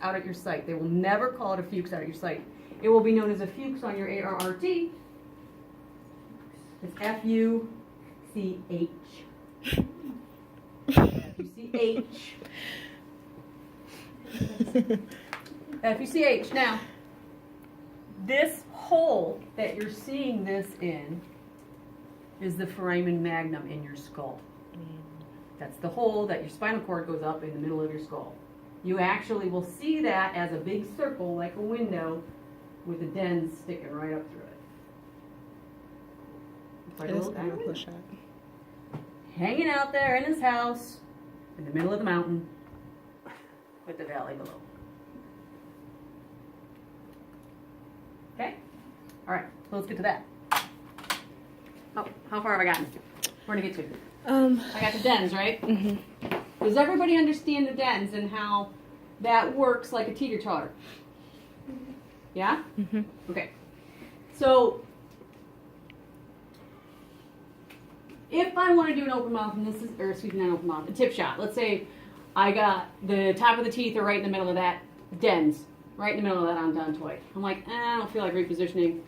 out at your site. They will never call it a Fuchs out at your site. It will be known as a Fuchs on your ARRT. It's F-U-C-H. F-U-C-H. F-U-C-H. Now, this hole that you're seeing this in is the foramen magnum in your skull. That's the hole that your spinal cord goes up in the middle of your skull. You actually will see that as a big circle, like a window, with the dens sticking right up through it. It's like a little diamond hanging out there in his house, in the middle of the mountain, with the valley below. Okay? All right, so let's get to that. Oh, how far have I gotten? Where to get to? I got the dens, right? Mm-hmm. Does everybody understand the dens and how that works like a teeter-totter? Yeah? Mm-hmm. Okay. So, if I want to do an open mouth, and this is, or excuse me, not open mouth, a tip shot. Let's say I got the top of the teeth are right in the middle of that dens, right in the middle of that odontoid. I'm like, I don't feel like repositioning.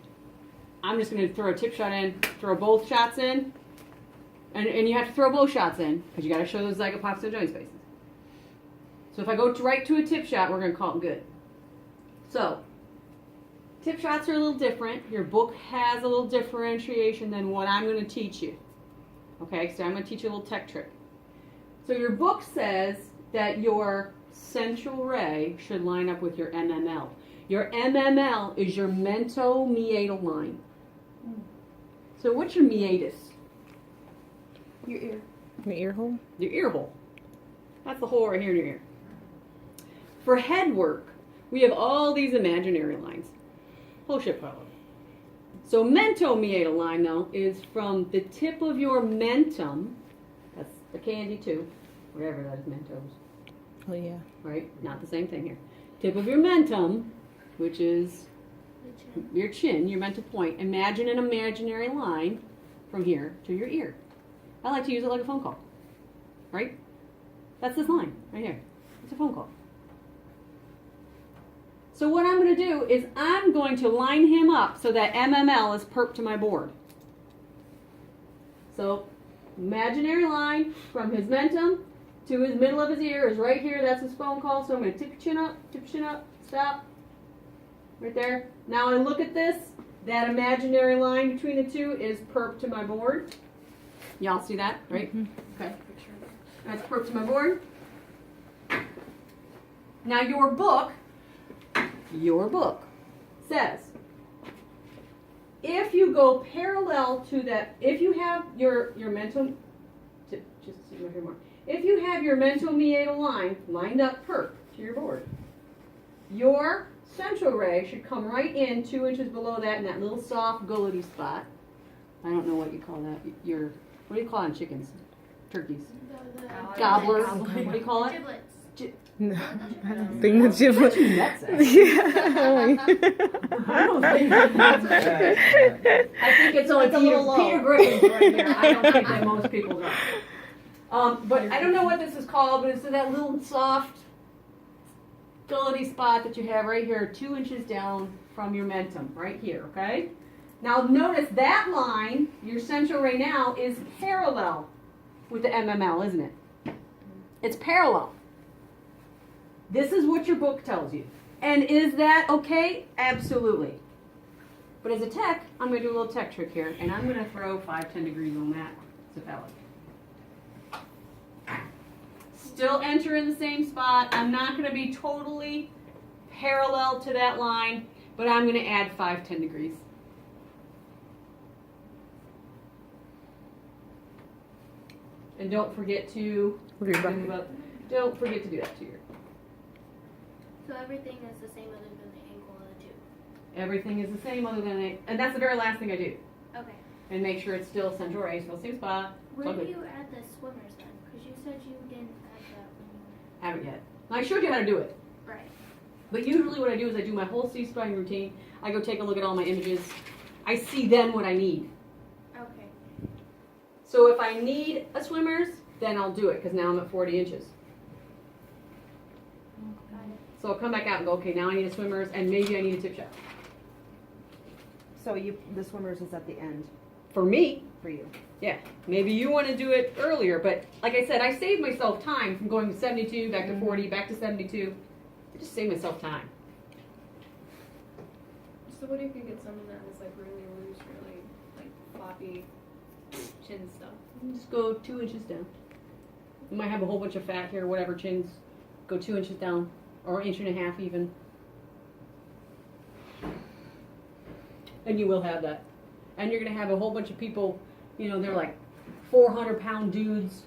I'm just going to throw a tip shot in, throw both shots in, and you have to throw both shots in because you got to show those zygopoxial joint spaces. So if I go right to a tip shot, we're going to call it good. So, tip shots are a little different. Your book has a little differentiation than what I'm going to teach you. Okay, so I'm going to teach you a little tech trick. So your book says that your central ray should line up with your MML. Your MML is your mentomeatal line. So what's your meatus? Your ear. Your ear hole? Your ear hole. That's the hole right here in your ear. For head work, we have all these imaginary lines. Whole shit pile. So mentomeatal line, though, is from the tip of your mentum, that's the candy too, whatever that is, Mentos. Oh, yeah. Right? Not the same thing here. Tip of your mentum, which is your chin, your mental point. Imagine an imaginary line from here to your ear. I like to use it like a phone call. Right? That's this line right here. It's a phone call. So what I'm going to do is I'm going to line him up so that MML is perp to my board. So imaginary line from his mentum to his middle of his ear is right here. That's his phone call. So I'm going to tip your chin up, stop. Right there. Now I look at this. That imaginary line between the two is perp to my board. Y'all see that, right? Mm-hmm. Okay. That's perp to my board. Now your book says if you go parallel to that, if you have your mental, just so you hear more, if you have your mentomeatal line lined up perp to your board, your central ray should come right in 2 inches below that in that little soft gullety spot. I don't know what you call that. What do you call it on chickens? Turkeys. Gobblers. What do you call it? Giblets. No, I don't think the giblets. That's Yeah. I don't think that's I think it's only Peter Griffin right here. I don't think that most people know. But I don't know what this is called, but it's that little soft gullety spot that you have right here, 2 inches down from your mentum, right here, okay? Now notice that line, your central ray now, is parallel with the MML, isn't it? It's parallel. This is what your book tells you. And is that okay? Absolutely. But as a tech, I'm going to do a little tech trick here, and I'm going to throw 5-10 degrees on that cephalic. Still enter in the same spot. I'm not going to be totally parallel to that line, but I'm going to add 5-10 degrees. And don't forget to don't forget to do that to your. So everything is the same other than the ankle of the tube. Everything is the same other than and that's the very last thing I do. Okay. And make sure it's still central ray, still same spot. When do you add the swimmers then? Because you said you didn't add that when you... Haven't yet. I showed you how to do it. Right. But usually what I do is I do my whole C-spine routine. I go take a look at all my images. I see then what I need. Okay. So if I need a swimmers, then I'll do it because now I'm at 40 inches. Got it. So I'll come back out and go, okay, now I need a swimmers and maybe I need a tip shot. So the swimmers is at the end For me, for you. yeah, maybe you want to do it earlier, but like I said, I saved myself time from going to 72, back to 40, back to 72. I just saved myself time. So what if you get someone that is like really loose, really like floppy chin stuff? Just go 2 inches down. You might have a whole bunch of fat here, whatever, chins. Go 2 inches down, or an inch and a half even. And you will have that. And you're going to have a whole bunch of people, you know, they're like 400-pound dudes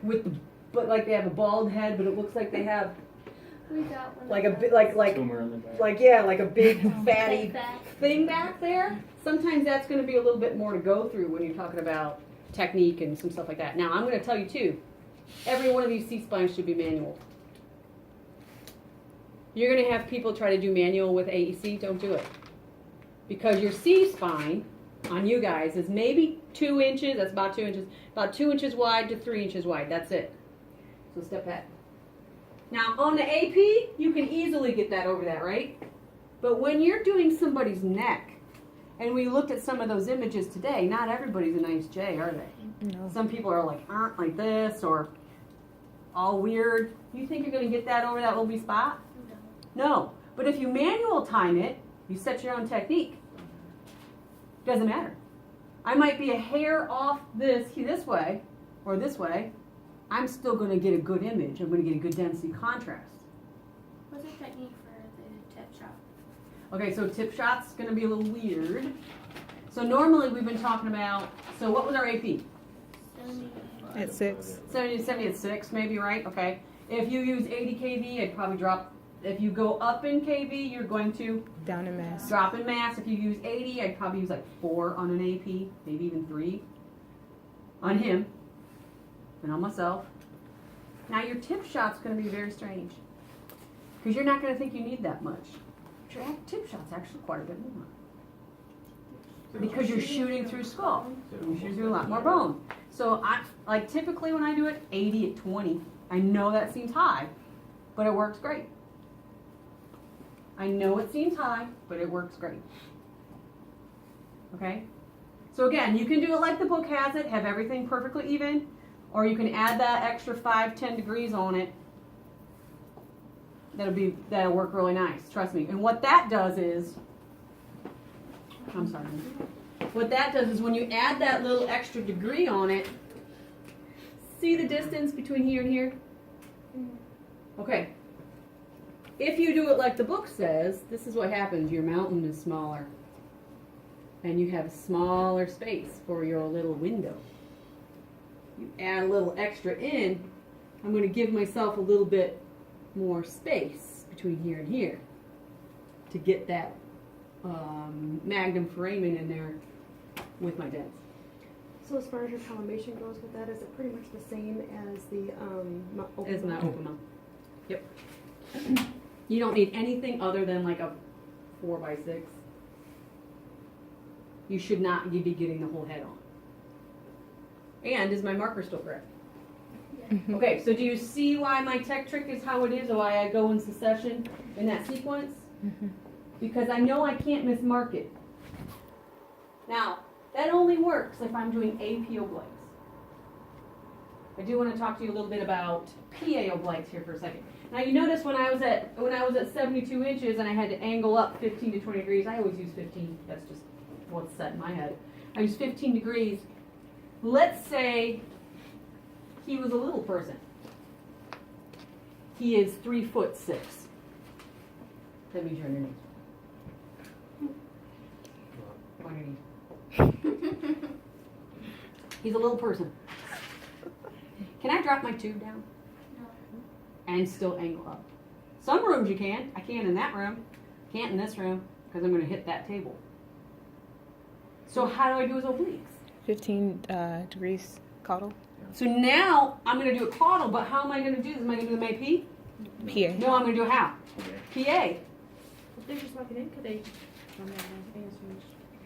with the, but like they have a bald head, but it looks like they have We got one. like of a bit, those. like Tumor in the back. like yeah, like a big fatty Big fat. thing back there. Sometimes that's going to be a little bit more to go through when you're talking about technique and some stuff like that. Now, I'm going to tell you too, every one of these C-spines should be manual. You're going to have people try to do manual with AEC, don't do it. Because your C-spine on you guys is maybe 2 inches, that's about 2 inches, about 2 inches wide to 3 inches wide, that's it. So step back. Now, on the AP, you can easily get that over that, right? But when you're doing somebody's neck, and we looked at some of those images today, not everybody's a nice J, are they? No. Some people are like this, or all weird. You think you're going to get that over that little wee spot? No. No. But if you manual time it, you set your own technique. Doesn't matter. I might be a hair off this way, or this way. I'm still going to get a good image. I'm going to get a good density contrast. What's the technique for the tip shot? Okay, so tip shot's going to be a little weird. So normally we've been talking about, so what was our AP? 70. At 6. 70 to 70 at 6, maybe, right? Okay. If you use 80 kV, I'd probably drop. If you go up in kV, you're going to Down in mass. drop in mass. If you use 80, I'd probably use like 4 on an AP, maybe even 3 on him and on myself. Now your tip shot's going to be very strange because you're not going to think you need that much. Your tip shot's actually quite a bit more because you're shooting through skull. You're shooting through a lot more bone. So I like typically when I do it, 80 at 20. I know that seems high, but it works great. I know it seems high, but it works great. Okay? So again, you can do it like the book has it, have everything perfectly even, or you can add that extra 5-10 degrees on it. That'll work really nice, trust me. And what that does is, I'm sorry. What that does is when you add that little extra degree on it, see the distance between here and here? Okay. If you do it like the book says, this is what happens. Your mountain is smaller. And you have smaller space for your little window. You add a little extra in, I'm going to give myself a little bit more space between here and here to get that magnum foramen in there with my dents. So as far as your collimation goes with that, is it pretty much the same as the open It's not mouth? open mouth. Yep. You don't need anything other than like a 4x6. You should not be getting the whole head on. And is my marker still correct? Yeah. Okay, so do you see why my tech trick is how it is, or why I go in succession in that sequence? Because I know I can't mismark it. Now, that only works if I'm doing AP obliques. I do want to talk to you a little bit about PA obliques here for a second. Now you notice when I was at 72 inches and I had to angle up 15 to 20 degrees, I always use 15. That's just what's set in my head. I use 15 degrees. Let's say he was a little person. He is 3'6". That means you're underneath. Underneath. He's a little person. Can I drop my tube down No. and still angle up? Some rooms you can. I can in that room. Can't in this room because I'm going to hit that table. So how do I do his obliques? 15 degrees caudal. So now I'm going to do a caudal, but how am I going to do this? Am I going to do the AP? PA. No, I'm going to do a how? PA. If they're just walking in, could they?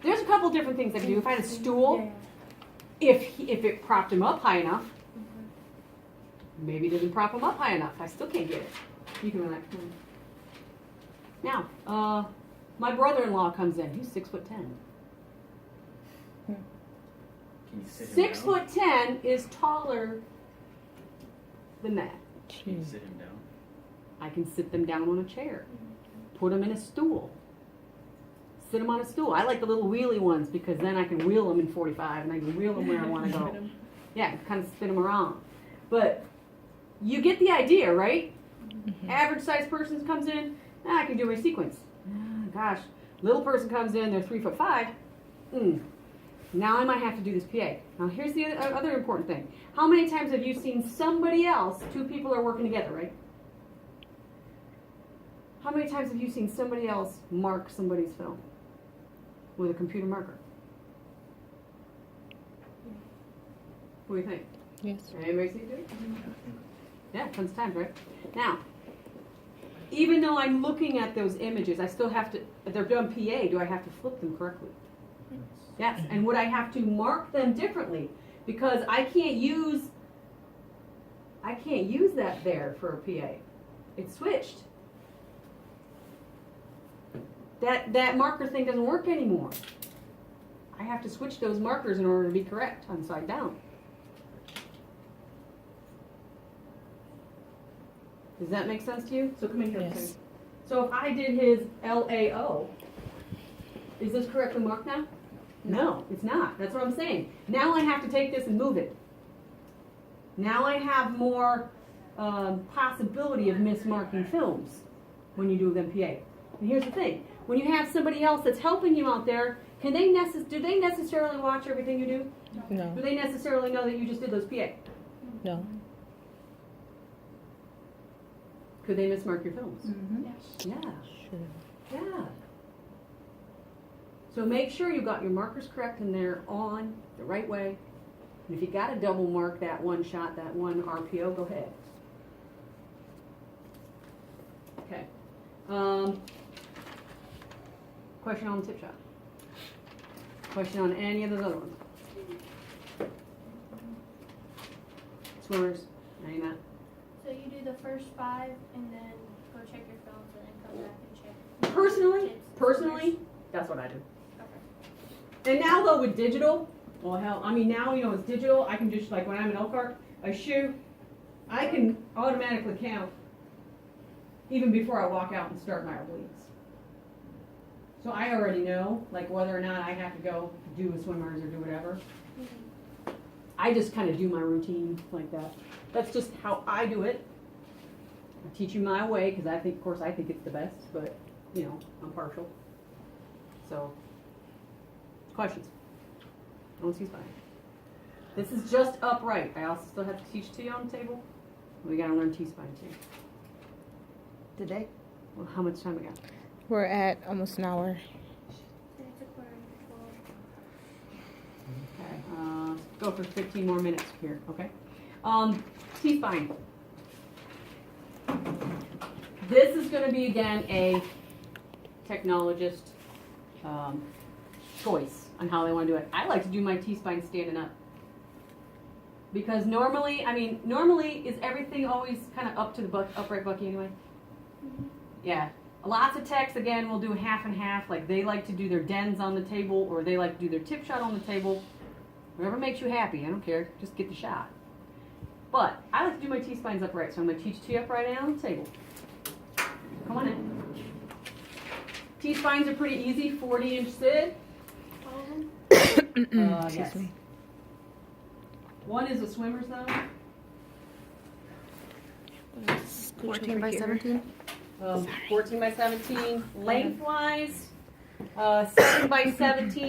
There's a couple different things I can do. If I had a stool, if it propped him up high enough, maybe it doesn't prop him up high enough. I still can't get it. You can relax. Now, my brother-in-law comes in. He's 6'10". Can you sit him 6'10" is taller than that. Can you sit him down? I can sit them down on a chair, put them in a stool, sit them on a stool. I like the little wheelie ones because then I can wheel them in 45 and I can wheel them where I want to go. Yeah, kind of spin them around. But you get the idea, right? Average sized person comes in, I can do my sequence. Gosh, little person comes in, they're 3'5". Now I might have to do this PA. Now here's the other important thing. How many times have you seen somebody else, two people are working together, right? How many times have you seen somebody else mark somebody's film with a computer marker? What do you think? Yes. Anybody see it do it? Yeah, tons of times, right? Now, even though I'm looking at those images, I still have to, if they're done PA, do I have to flip them correctly? Yes, and would I have to mark them differently? Because I can't use that there for a PA. It's switched. That marker thing doesn't work anymore. I have to switch those markers in order to be correct on side down. Does that make sense to you? So come in here. Yes. So if I did his LAO, is this correctly marked now? No, it's not. That's what I'm saying. Now I have to take this and move it. Now I have more possibility of mismarking films when you do them PA. And here's the thing. When you have somebody else that's helping you out there, do they necessarily watch everything you do? No. Do they necessarily know that you just did those PA? No. Could they mismark your films? Yes. Yeah. Sure. Yeah. So make sure you got your markers correct and they're on the right way. And if you got to double mark that one shot, that one RPO, go ahead. Okay. Question on the tip shot. Question on any of those other ones. Swimmers, any of that. So you do the first 5 and then go check your films and then come back and check. Personally, that's what I do. Okay. And now though with digital, well hell, I mean now it's digital, I can just, like when I'm in Elkhart, I shoot, I can automatically count even before I walk out and start my obliques. So I already know, like whether or not I have to go do the swimmers or do whatever. I just kind of do my routine like that. That's just how I do it. I teach you my way because I think it's the best, but you know, I'm partial. So, questions? No one sees fine. This is just upright. I also still have to teach T on the table. We got to learn T-spine too. Today? Well, how much time we got? We're at almost an hour. It's a quarter to 12. Okay, let's go for 15 more minutes here, okay? T-spine. This is going to be, again, a technologist choice on how they want to do it. I like to do my T-spine standing up. Because normally, is everything always kind of up to the upright bucky anyway? Yeah. Lots of techs, again, will do half and half. Like they like to do their dens on the table or they like to do their tip shot on the table. Whatever makes you happy, I don't care. Just get the shot. But I like to do my T-spines upright, so I'm going to teach T upright and on the table. Come on in. T-spines are pretty easy, 40-inch SID. All of them? Excuse Yes. me. One is a swimmer's though. 14 by 17. 14 by 17. Lengthwise, 7 by 17.